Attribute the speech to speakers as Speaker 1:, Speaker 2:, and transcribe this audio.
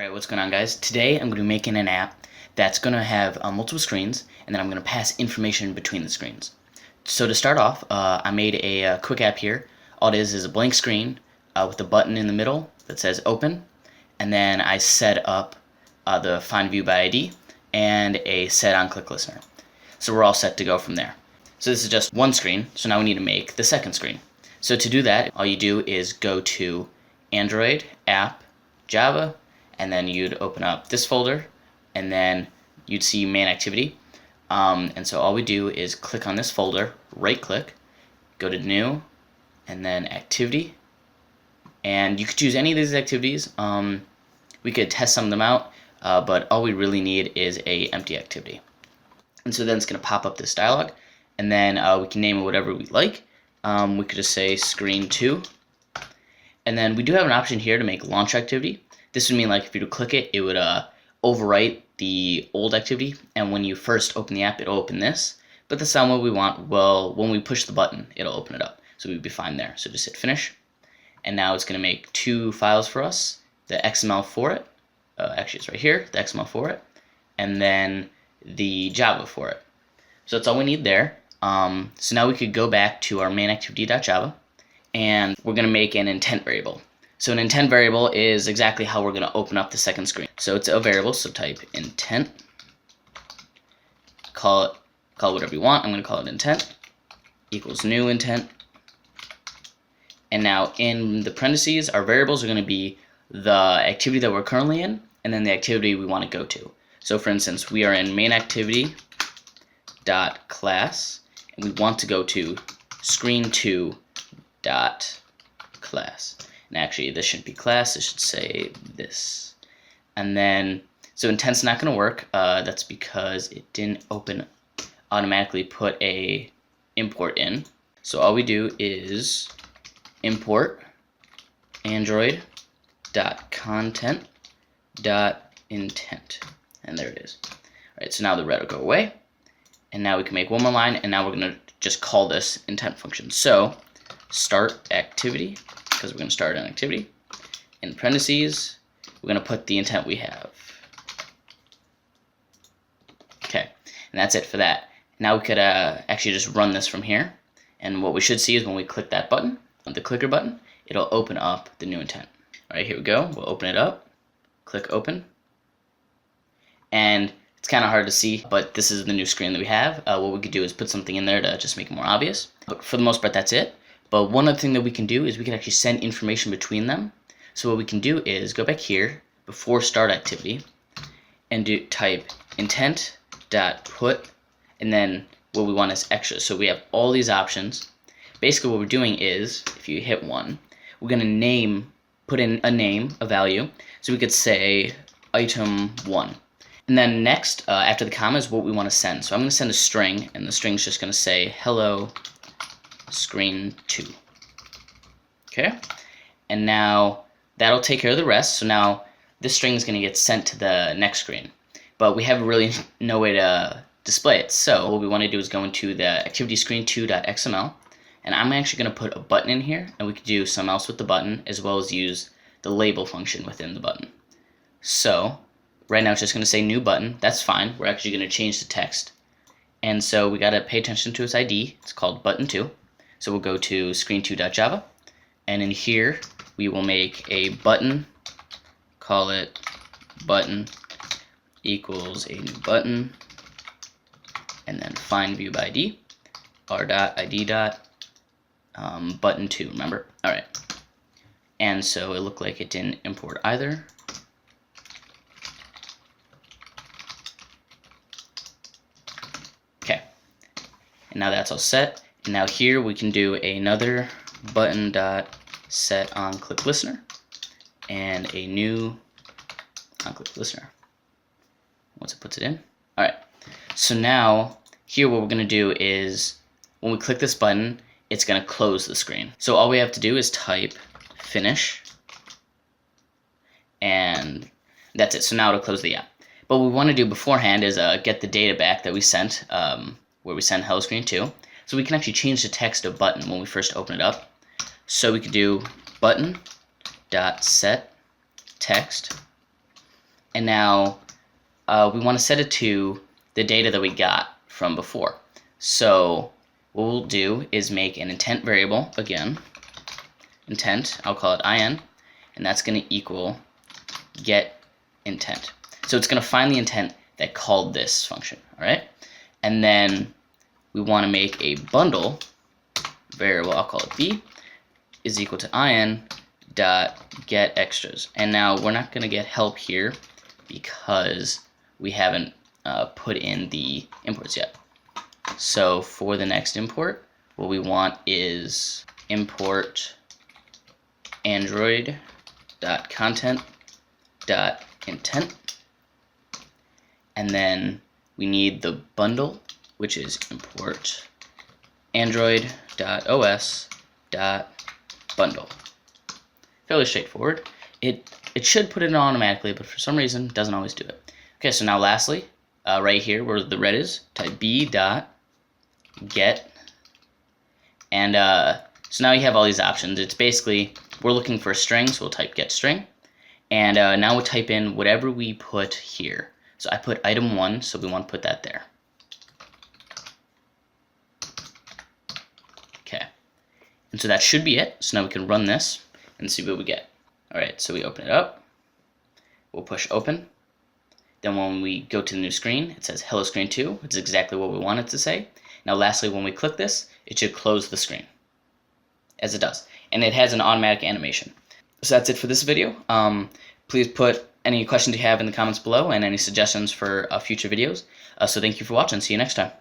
Speaker 1: Alright, what's going on, guys? Today I'm going to be making an app that's going to have multiple screens, and then I'm going to pass information between the screens. So to start off, I made a quick app here. All it is a blank screen with a button in the middle that says open, and then I set up the find view by ID and a set on click listener. So we're all set to go from there. So this is just one screen, so now we need to make the second screen. So to do that, all you do is go to Android, App, Java, and then you'd open up this folder, and then you'd see main activity. And so all we do is click on this folder, right click, go to new, and then activity. And you could choose any of these activities. We could test some of them out, but all we really need is a empty activity. And so then it's going to pop up this dialog, and then we can name it whatever we like. We could just say screen 2. And then we do have an option here to make launch activity. This would mean, like, if you click it, it would overwrite the old activity, and when you first open the app, it'll open this. But that's not what we want. Well, when we push the button, it'll open it up. So we'd be fine there. So just hit finish. And now it's going to make two files for us, the XML for it. Actually, it's right here, the XML for it, and then the Java for it. So that's all we need there. So now we could go back to our main activity.java, and we're going to make an intent variable. So an intent variable is exactly how we're going to open up the second screen. So it's a variable, so type intent, call it whatever you want. I'm going to call it intent equals new intent. And now in the parentheses, our variables are going to be the activity that we're currently in, and then the activity we want to go to. So for instance, we are in main activity dot class, and we want to go to screen2 dot class. And actually, this shouldn't be class, it should say this. And then, so intent's not going to work. That's because it didn't automatically put a import in. So all we do is import android.content.intent. And there it is. Alright, so now the red will go away. And now we can make one more line, and now we're going to just call this intent function. So start activity, because we're going to start an activity. In parentheses, we're going to put the intent we have. Okay, and that's it for that. Now we could actually just run this from here. And what we should see is when we click that button, the clicker button, it'll open up the new intent. Alright, here we go. We'll open it up. Click open. And it's kind of hard to see, but this is the new screen that we have. What we could do is put something in there to just make it more obvious. But for the most part, that's it. But one other thing that we can do is we can actually send information between them. So what we can do is go back here before start activity and type intent.put, and then what we want is extra. So we have all these options. Basically what we're doing is, if you hit 1, we're going to put in a name, a value. So we could say item 1. And then next, after the comma, is what we want to send. So I'm going to send a string, and the string is just going to say hello screen 2. Okay, and now that'll take care of the rest. So now this string is going to get sent to the next screen, but we have really no way to display it. So what we want to do is go into the activity screen2.xml, and I'm actually going to put a button in here, and we could do something else with the button as well as use the label function within the button. So right now it's just going to say new button. That's fine. We're actually going to change the text, and so we got to pay attention to its ID. It's called button2. So we'll go to screen2.java, and in here we will make a button, call it button equals a new button, and then find view by ID, r.id button2, remember? Alright, and so it looked like it didn't import either. Okay, and now that's all set. And now here we can do another button.set on click listener and a new on click listener once it puts it in. Alright, so now here what we're going to do is when we click this button, it's going to close the screen. So all we have to do is type finish, and that's it. So now it'll close the app. But what we want to do beforehand is get the data back that we sent, where we send hello screen 2. So we can actually change the text of button when we first open it up. So we could do button.set text, And now we want to set it to the data that we got from before. So what we'll do is make an intent variable, again, intent, I'll call it in, and that's going to equal get intent. So it's going to find the intent that called this function, all right? And then we want to make a bundle variable, I'll call it b, is equal to in dot get extras. And now we're not going to get help here because we haven't put in the imports yet. So for the next import, what we want is import android.content.intent, and then we need the bundle, which is import android.os.bundle. Fairly straightforward. It should put it in automatically, but for some reason it doesn't always do it. Okay, so now lastly, right here where the red is, type b dot get, and so now you have all these options. It's basically, we're looking for a string, so we'll type get string, and now we'll type in whatever we put here. So I put item 1, so we want to put that there. Okay, and so that should be it. So now we can run this and see what we get. Alright, so we open it up, we'll push open, then when we go to the new screen, it says hello screen 2, which is exactly what we want it to say. Now lastly, when we click this, it should close the screen, as it does, and it has an automatic animation. So that's it for this video. Please put any questions you have in the comments below and any suggestions for future videos. So thank you for watching. See you next time.